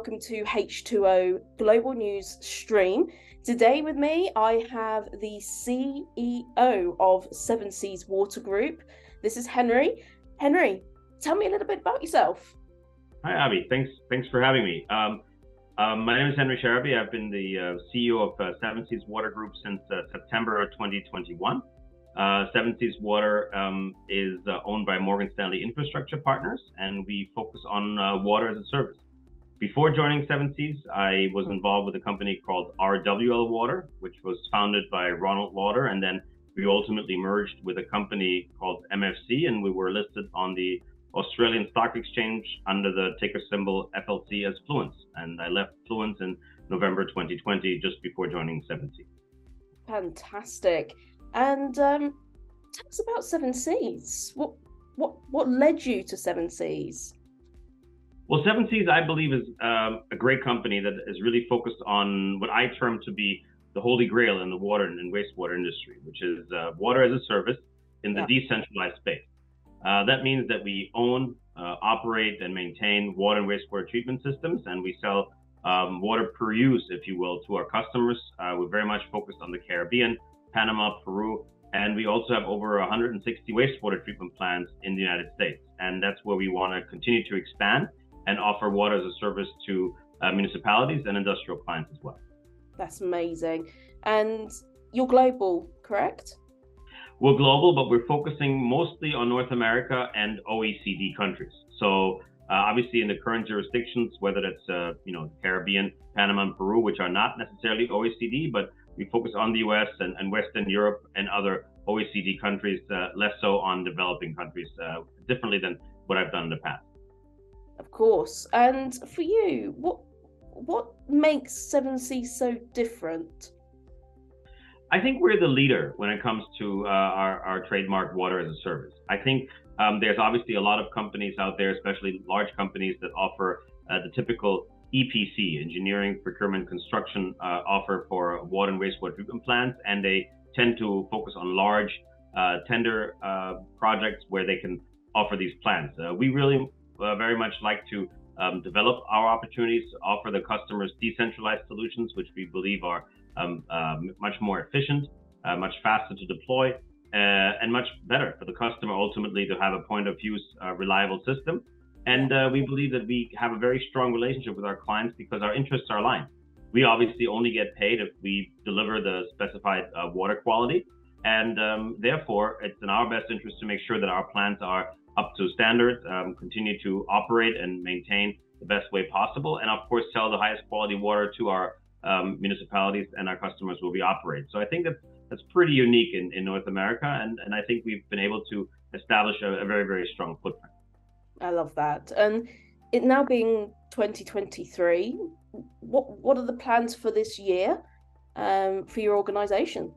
welcome to H2O Global News Stream. Today with me, I have the CEO of Seven Seas Water Group. This is Henry. Henry, tell me a little bit about yourself. Hi, Abby. Thanks for having me. My name is Henry Charrabé. I've been the CEO of Seven Seas Water Group since September of 2021. Seven Seas Water is owned by Morgan Stanley Infrastructure Partners, and we focus on water as a service. Before joining Seven Seas, I was involved with a company called RWL Water, which was founded by Ronald Lauder, and then we ultimately merged with a company called MFC, and we were listed on the Australian Stock Exchange under the ticker symbol FLC as Fluence. And I left Fluence in November 2020, just before joining Seven Seas. Fantastic. And tell us about Seven Seas. What led you to Seven Seas? Well, Seven Seas, I believe, is a great company that is really focused on what I term to be the holy grail in the water and wastewater industry, which is water as a service in the decentralized space. That means that we own, operate, and maintain water and wastewater treatment systems, and we sell water per use, if you will, to our customers. We're very much focused on the Caribbean, Panama, Peru, and we also have over 160 wastewater treatment plants in the United States. And that's where we want to continue to expand and offer water as a service to municipalities and industrial clients as well. That's amazing. And you're global, correct? We're global, but we're focusing mostly on North America and OECD countries. So obviously in the current jurisdictions, whether that's Caribbean, Panama, and Peru, which are not necessarily OECD, but we focus on the US and Western Europe and other OECD countries, less so on developing countries, differently than what I've done in the past. Of course. And for you, what makes Seven Seas so different? I think we're the leader when it comes to our trademark water as a service. I think there's obviously a lot of companies out there, especially large companies, that offer the typical EPC, engineering, procurement, construction offer for water and wastewater treatment plants, and they tend to focus on large tender projects where they can offer these plants. We really very much like to develop our opportunities to offer the customers decentralized solutions, which we believe are much more efficient, much faster to deploy, and much better for the customer ultimately to have a point of use reliable system. And we believe that we have a very strong relationship with our clients because our interests are aligned. We obviously only get paid if we deliver the specified water quality. And therefore, it's in our best interest to make sure that our plants are up to standards, continue to operate and maintain the best way possible, and of course, sell the highest quality water to our municipalities and our customers where we operate. So I think that's pretty unique in North America. And I think we've been able to establish a very, very strong footprint. I love that. And it now being 2023, what are the plans for this year for your organization?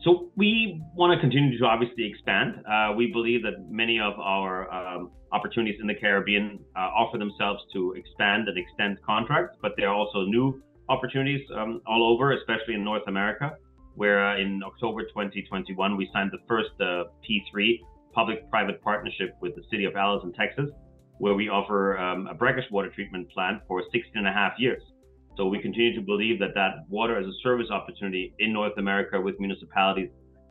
So we want to continue to obviously expand. We believe that many of our opportunities in the Caribbean offer themselves to expand and extend contracts, but there are also new opportunities all over, especially in North America, where in October 2021, we signed the first P3 public-private partnership with the city of Allis, Texas, where we offer a brackish water treatment plant for 16.5 years. So we continue to believe that water as a service opportunity in North America with municipalities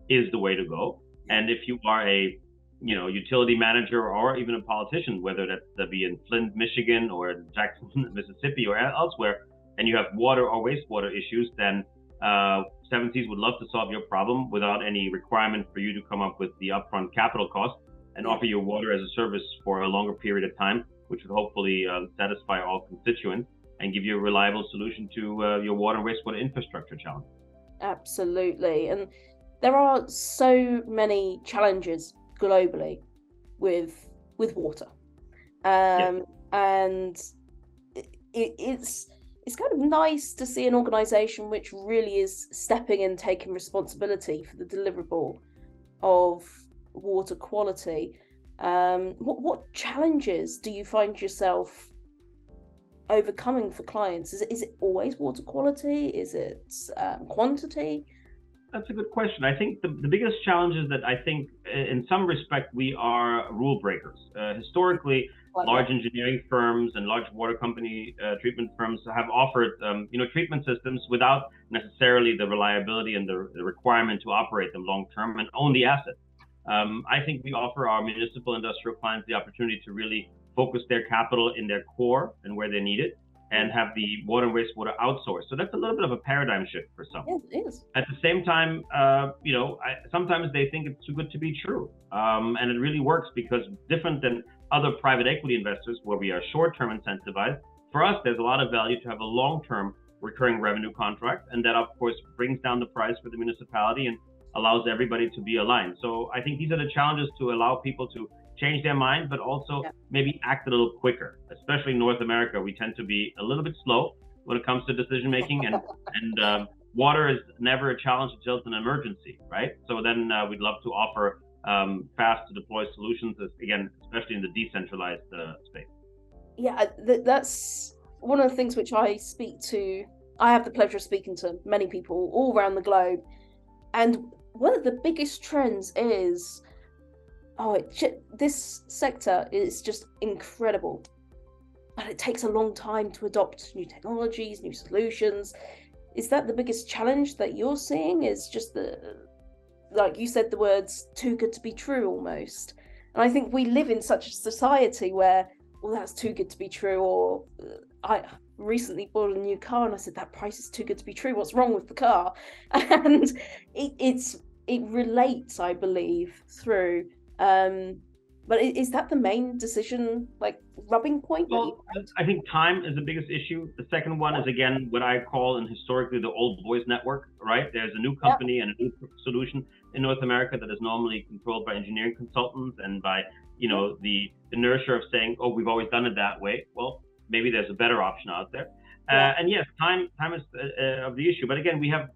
is the way to go. And if you are a utility manager or even a politician, whether that be in Flint, Michigan, or Jackson, Mississippi, or elsewhere, and you have water or wastewater issues, then Seven Seas would love to solve your problem without any requirement for you to come up with the upfront capital cost and offer your water as a service for a longer period of time, which would hopefully satisfy all constituents and give you a reliable solution to your water and wastewater infrastructure challenge. Absolutely. And there are so many challenges globally with water. And it's kind of nice to see an organization which really is stepping in, taking responsibility for the deliverable of water quality. What challenges do you find yourself overcoming for clients? Is it always water quality? Is it quantity? That's a good question. I think the biggest challenge is that I think in some respect we are rule breakers. Historically, large engineering firms and large water company treatment firms have offered, treatment systems without necessarily the reliability and the requirement to operate them long term and own the asset. I think we offer our municipal industrial clients the opportunity to really focus their capital in their core and where they need it, and have the water and wastewater outsourced. So that's a little bit of a paradigm shift for some. Yes, it is. At the same time, sometimes they think it's too good to be true. And it really works, because different than other private equity investors where we are short-term incentivized, for us, there's a lot of value to have a long-term recurring revenue contract. And that, of course, brings down the price for the municipality and allows everybody to be aligned. So I think these are the challenges to allow people to change their mind, but also maybe act a little quicker. Especially in North America, we tend to be a little bit slow when it comes to decision making, and water is never a challenge until it's an emergency, right? So then we'd love to offer fast to deploy solutions, again, especially in the decentralized space. Yeah, that's one of the things which I have the pleasure of speaking to many people all around the globe, and one of the biggest trends is, this sector is just incredible, but it takes a long time to adopt new technologies, new solutions. Is that the biggest challenge that you're seeing? Is just like you said, the words too good to be true almost. And I think we live in such a society where, well, that's too good to be true. Or I recently bought a new car and I said, that price is too good to be true. What's wrong with the car? And it relates, I believe, through. But is that the main decision, rubbing point? Well, I think time is the biggest issue. The second one is, again, what I call historically the old boys network, right? There's a new company and a new solution in North America that is normally controlled by engineering consultants and by, the inertia of saying, oh, we've always done it that way. Well, maybe there's a better option out there. And yes, time is of the issue. But again, we have,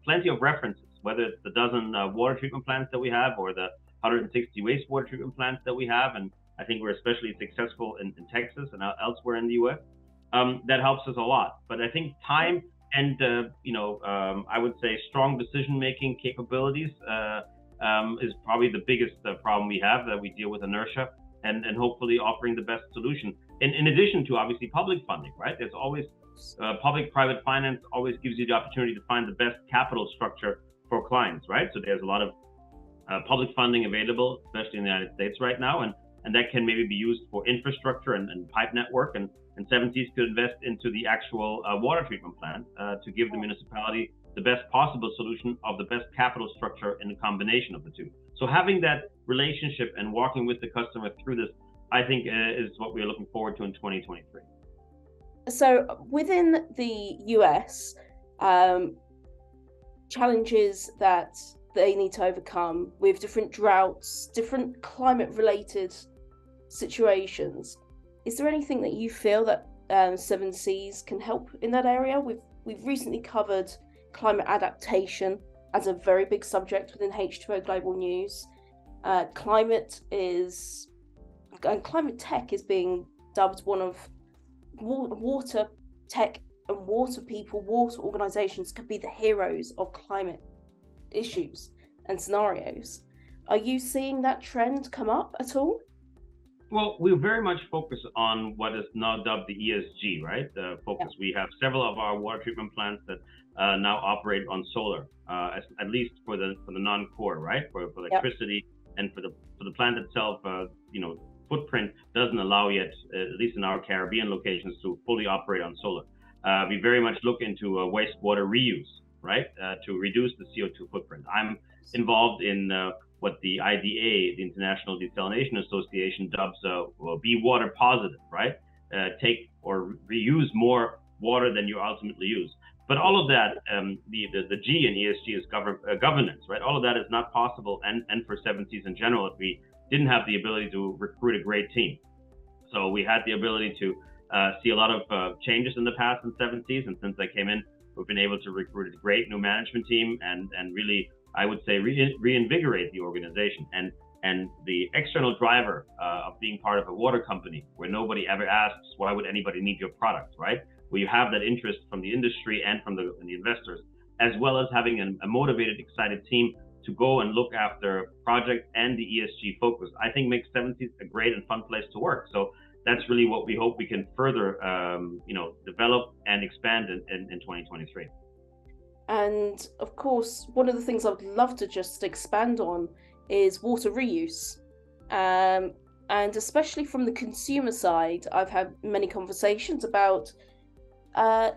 plenty of references, whether it's the dozen water treatment plants that we have or the 160 wastewater treatment plants that we have, and I think we're especially successful in Texas and elsewhere in the U.S. That helps us a lot. But I think time and I would say strong decision-making capabilities is probably the biggest problem we have, that we deal with inertia and hopefully offering the best solution. In addition to obviously public funding, right? There's always public-private finance always gives you the opportunity to find the best capital structure for clients, right? So there's a lot of public funding available, especially in the United States right now, and that can maybe be used for infrastructure and pipe network, and 7Cs could invest into the actual water treatment plant to give the municipality the best possible solution of the best capital structure in the combination of the two. So having that relationship and walking with the customer through this, I think is what we're looking forward to in 2023. So within the US, challenges that they need to overcome with different droughts, different climate-related situations. Is there anything that you feel that 7Cs can help in that area? We've recently covered climate adaptation as a very big subject within H2O Global News. Climate tech is being dubbed one of water tech, and water people, water organizations could be the heroes of climate issues and scenarios. Are you seeing that trend come up at all? Well, we very much focus on what is now dubbed the ESG, right? We have several of our water treatment plants that now operate on solar, at least for the non-core, right? For electricity and for the plant itself, footprint doesn't allow yet, at least in our Caribbean locations, to fully operate on solar. We very much look into wastewater reuse, right, to reduce the CO2 footprint. I'm involved in what the IDA, the International Desalination Association, dubs be water positive, right? Take or reuse more water than you ultimately use. But all of that, the G in ESG is governance, right? All of that is not possible, and for 7Cs in general, if we didn't have the ability to recruit a great team. So we had the ability to see a lot of changes in the past in 7Cs, and since I came in, we've been able to recruit a great new management team and really, I would say, reinvigorate the organization. And the external driver of being part of a water company where nobody ever asks, why would anybody need your product, right? Where you have that interest from the industry and from the investors, as well as having a motivated, excited team to go and look after projects and the ESG focus, I think makes Seven Seas a great and fun place to work. So that's really what we hope we can further, develop and expand in 2023. And of course, one of the things I would love to just expand on is water reuse. And especially from the consumer side, I've had many conversations about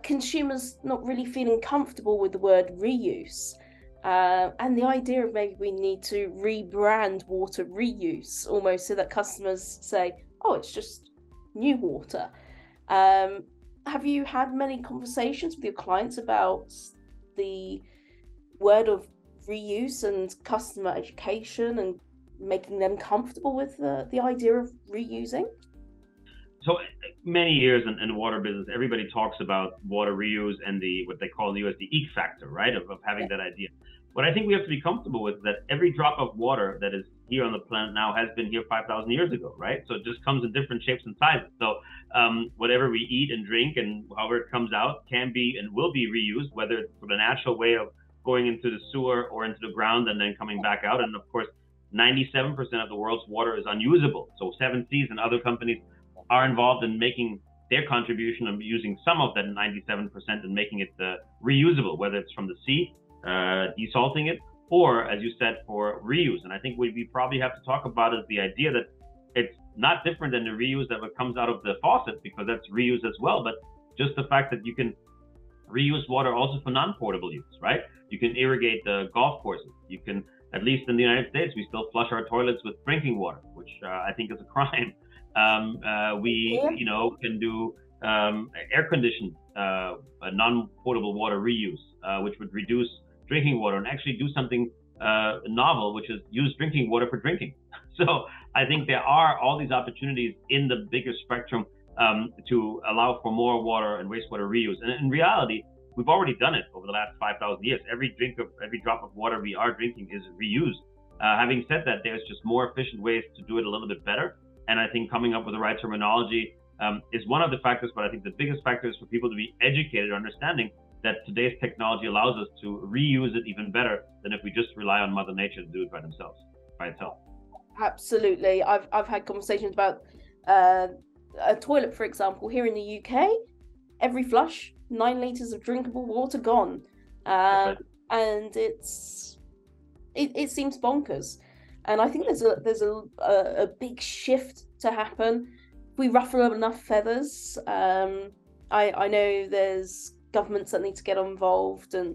consumers not really feeling comfortable with the word reuse. And the idea of maybe we need to rebrand water reuse almost so that customers say, oh, it's just new water. Have you had many conversations with your clients about the word of reuse and customer education and making them comfortable with the idea of reusing? So many years in the water business, everybody talks about water reuse and what they call in the US the EEC factor, right? Of having that idea. What I think we have to be comfortable with is that every drop of water that is here on the planet now has been here 5,000 years ago, right? So it just comes in different shapes and sizes. So whatever we eat and drink and however it comes out can be and will be reused, whether it's the natural way of going into the sewer or into the ground and then coming back out. And of course, 97% of the world's water is unusable. So Seven Seas and other companies are involved in making their contribution of using some of that 97% and making it reusable, whether it's from the sea, desalting it, or as you said, for reuse. And I think what we probably have to talk about is the idea that it's not different than the reuse that comes out of the faucet, because that's reuse as well, but just the fact that you can reuse water also for non-portable use, right? You can irrigate the golf courses. You can, at least in the United States, we still flush our toilets with drinking water, which I think is a crime. We can do air-conditioned non-potable water reuse, which would reduce drinking water and actually do something novel, which is use drinking water for drinking. So I think there are all these opportunities in the bigger spectrum to allow for more water and wastewater reuse. And in reality, we've already done it over the last 5,000 years. Every drop of water we are drinking is reused. Having said that, there's just more efficient ways to do it a little bit better. And I think coming up with the right terminology is one of the factors, but I think the biggest factor is for people to be educated, understanding that today's technology allows us to reuse it even better than if we just rely on Mother Nature to do it by itself. Absolutely. I've had conversations about a toilet, for example, here in the UK, every flush, 9 litres of drinkable water gone. And it seems bonkers. And I think there's a big shift to happen. If we ruffle enough feathers, I know there's governments that need to get involved and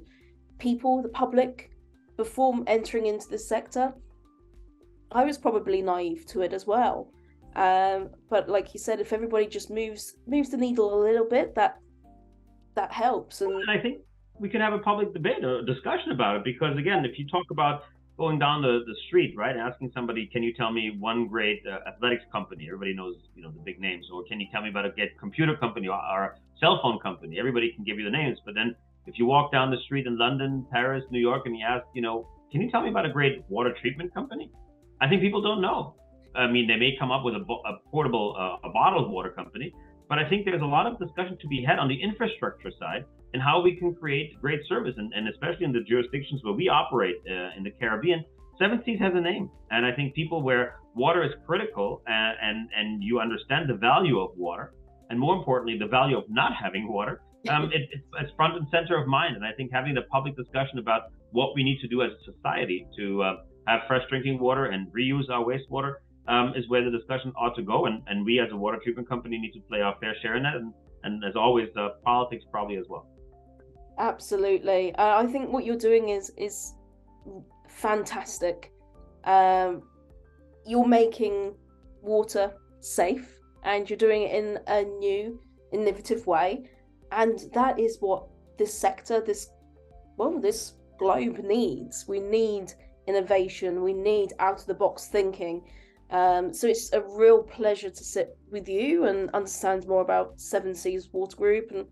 people, the public, before entering into this sector. I was probably naive to it as well. But like you said, if everybody just moves the needle a little bit, that helps. And I think we can have a public debate or discussion about it, because again, if you talk about going down the street, right, asking somebody, can you tell me one great athletics company? Everybody knows, the big names. Or can you tell me about a great computer company or a cell phone company? Everybody can give you the names. But then if you walk down the street in London, Paris, New York, and you ask, can you tell me about a great water treatment company? I think people don't know. I mean, they may come up with a portable, a bottled water company, but I think there's a lot of discussion to be had on the infrastructure side and how we can create great service. And especially in the jurisdictions where we operate in the Caribbean, Seven Seas has a name. And I think people where water is critical and you understand the value of water, and more importantly, the value of not having water, it's front and center of mind. And I think having the public discussion about what we need to do as a society to have fresh drinking water and reuse our wastewater is where the discussion ought to go. And we as a water treatment company need to play our fair share in that. And as always, politics probably as well. Absolutely. I think what you're doing is fantastic. You're making water safe and you're doing it in a new, innovative way. And that is what this sector, this globe needs. We need innovation. We need out-of-the-box thinking. So it's a real pleasure to sit with you and understand more about Seven Seas Water Group. And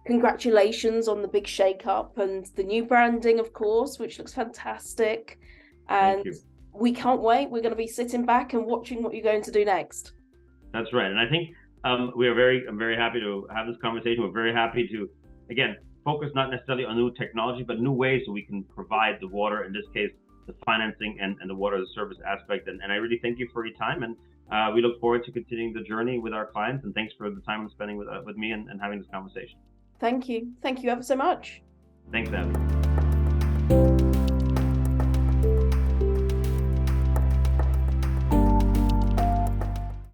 congratulations on the big shake-up and the new branding, of course, which looks fantastic. And we can't wait. We're going to be sitting back and watching what you're going to do next. That's right. And I think I'm very happy to have this conversation. We're very happy to again, focus not necessarily on new technology, but new ways so we can provide the water, in this case, the financing and the water as a service aspect. And I really thank you for your time. And we look forward to continuing the journey with our clients. And thanks for the time I'm spending with me and having this conversation. Thank you. Thank you ever so much. Thanks, Davey.